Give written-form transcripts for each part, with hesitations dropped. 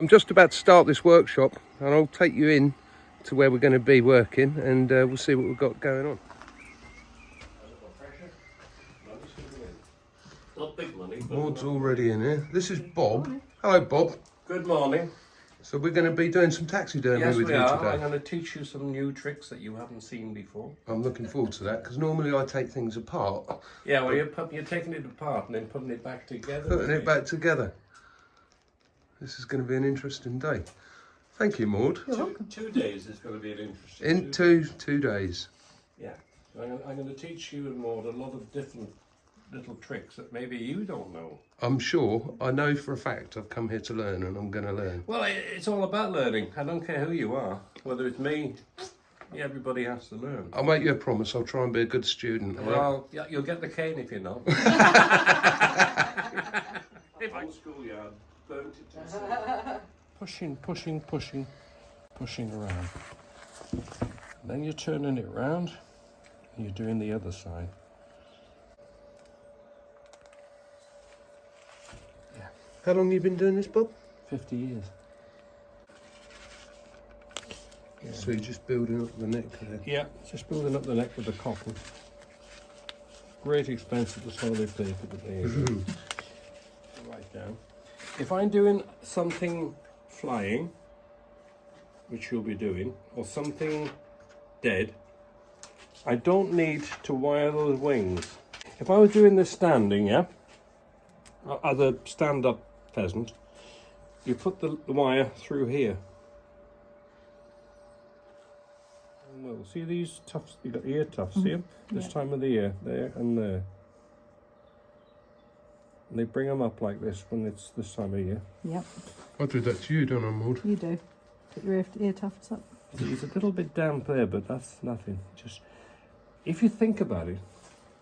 I'm just about to start this workshop and I'll take you in to where we're going to be working and we'll see what we've got going on. Not big money. Maud's already in here. This is Bob. Hello, Bob. Good morning. So we're going to be doing some taxidermy Yes, with we you are. today. I'm going to teach you some new tricks that you haven't seen before. I'm looking forward to that because normally I take things apart. Yeah, well, you're taking it apart and then putting it back together. Putting it back together. This is going to be an interesting day. Thank you, Maud. You're welcome. 2 days is going to be an interesting. In two days. Yeah, I'm going to teach you and Maud a lot of different little tricks that maybe you don't know. I'm sure, I know for a fact I've come here to learn and I'm going to learn. Well, it's all about learning. I don't care who you are, whether it's me. Everybody has to learn. I'll make you a promise, I'll try and be a good student. Well, yeah, you'll get the cane if you're not. If I schoolyard burnt it to pushing around. Then you're turning it round and you're doing the other side. Yeah. How long have you been doing this, Bob? 50 years. Yeah. So you're just building up the neck there? Yeah, just building up the neck with the cotton. Great expense at the solid paper that they use. Right down. If I'm doing something flying, which you'll be doing, or something dead, I don't need to wire those wings. If I was doing this standing, yeah, as a stand-up pheasant, you put the wire through here. No, see these tufts, you've got ear tufts, see them? This time of the year, there and there. And they bring them up like this when it's this time of year. Yep, I do that to you, don't I, Maud? you do. Put your ear tufts up. It's a little bit damp there, but that's nothing. Just, if you think about it,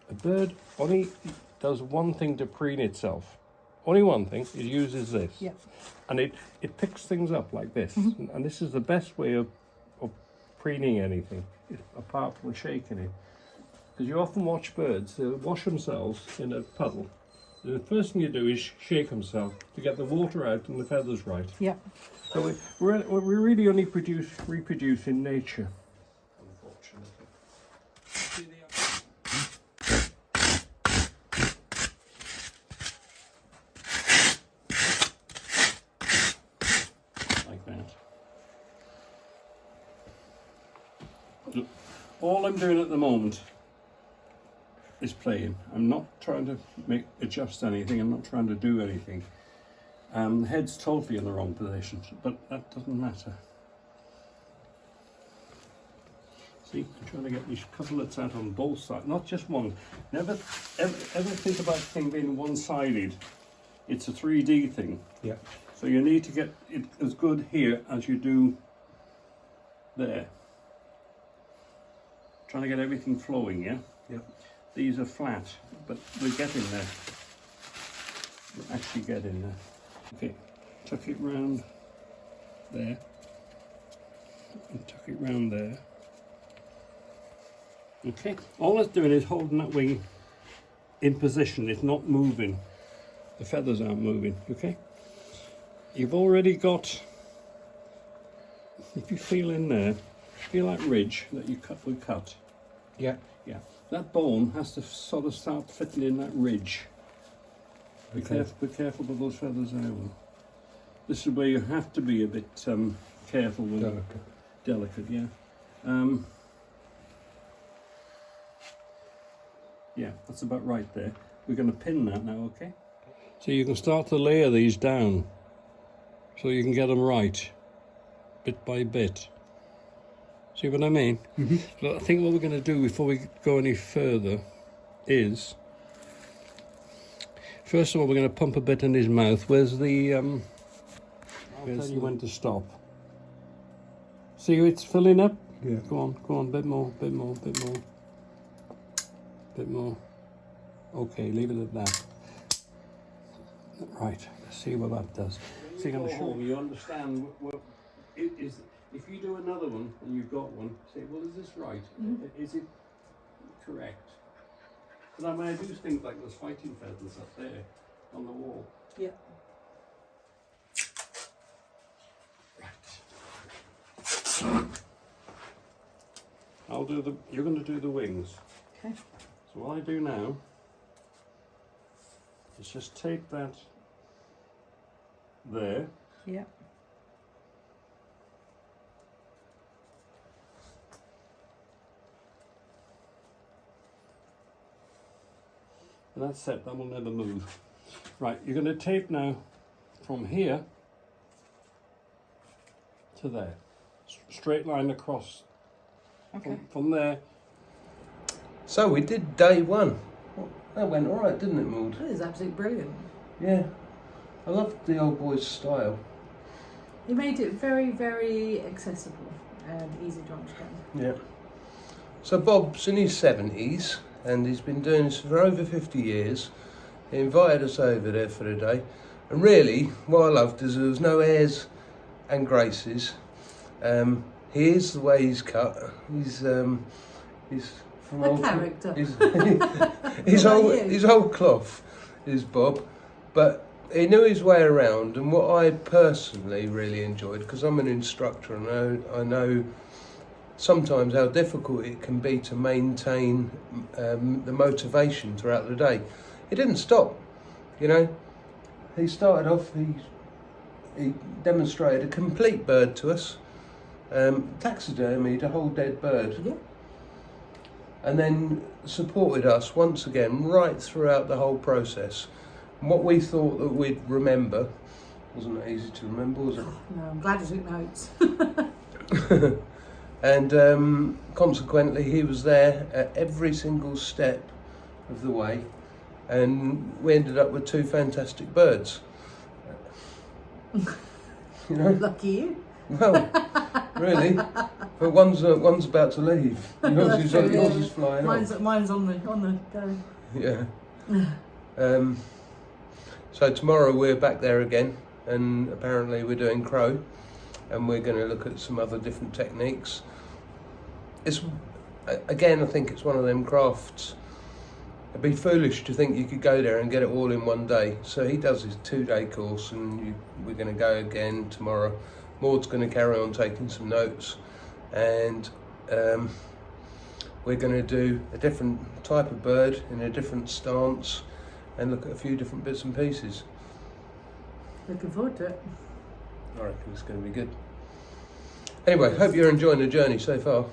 a bird only does one thing to preen itself. Only one thing, it uses this. Yep. And it picks things up like this. And this is the best way of preening anything, apart from shaking it. Because you often watch birds, they'll wash themselves in a puddle. The first thing you do is shake themselves to get the water out and the feathers right. Yep. So we really only reproduce in nature. Unfortunately. Like that. All I'm doing at the moment is playing. I'm not trying to adjust anything. I'm not trying to do anything. The head's totally in the wrong position, but that doesn't matter. See, I'm trying to get these cutlets out on both sides, not just one. Never ever think about thing being one-sided. It's a 3D thing. Yeah. So you need to get it as good here as you do there. Trying to get everything flowing, yeah? Yep. These are flat, but we're getting there. We're actually getting there. Okay, tuck it round there. And tuck it round there. Okay, all it's doing is holding that wing in position. It's not moving. The feathers aren't moving, okay? You've already got, if you feel in there, feel that ridge that we cut. Yeah. Yeah, that bone has to sort of start fitting in that ridge. Be careful with those feathers there. This is where you have to be a bit careful with delicate, yeah. Yeah, that's about right there. We're going to pin that now, okay? So you can start to layer these down so you can get them right, bit by bit. See what I mean? Mm-hmm. So I think what we're going to do before we go any further is, first of all, we're going to pump a bit in his mouth. Where's the, I'll tell you when to stop. See it's filling up? Yeah. Go on, bit more. Okay, leave it at that. Right, let's see what that does. See, I'm sure you understand what it is. If you do another one and you've got one, say, well, is this right? Is it correct? Because when I do things like those fighting feathers up there on the wall. Yeah. I'll do the. You're going to do the wings. Okay. So what I do now is just tape that there. Yeah. And that's set, that will never move. Right, you're going to tape now from here to there. Straight line across. Okay. From there. So we did day one. Well, that went all right, didn't it, Maud? That is absolutely brilliant. Yeah. I loved the old boy's style. He made it very, very accessible and easy to understand. Yeah. So Bob's in his 70s and he's been doing this for over 50 years. He invited us over there for the day. And really, what I loved is there was no airs and graces. Here's the way he's cut. He's from A character. His old cloth is Bob, but he knew his way around. And what I personally really enjoyed, because I'm an instructor and I know sometimes how difficult it can be to maintain the motivation throughout the day. He didn't stop, you know. He started off, he demonstrated a complete bird to us, taxidermied a whole dead bird, Yeah. and then supported us once again right throughout the whole process. And what we thought that we'd remember, wasn't that easy to remember, was it? No, I'm glad you took notes. And consequently he was there at every single step of the way, and we ended up with two fantastic birds. You know? Lucky you. Well, really, but one's about to leave. Yours is flying off. Mine's on the go. Yeah. So tomorrow we're back there again, and apparently we're doing crow, and we're going to look at some other different techniques. It's again, I think it's one of them crafts. It'd be foolish to think you could go there and get it all in one day. So he does his 2-day course, and we're going to go again tomorrow. Maud's going to carry on taking some notes, and we're going to do a different type of bird in a different stance and look at a few different bits and pieces. Looking forward to it. I reckon it's going to be good. Anyway, hope you're enjoying the journey so far.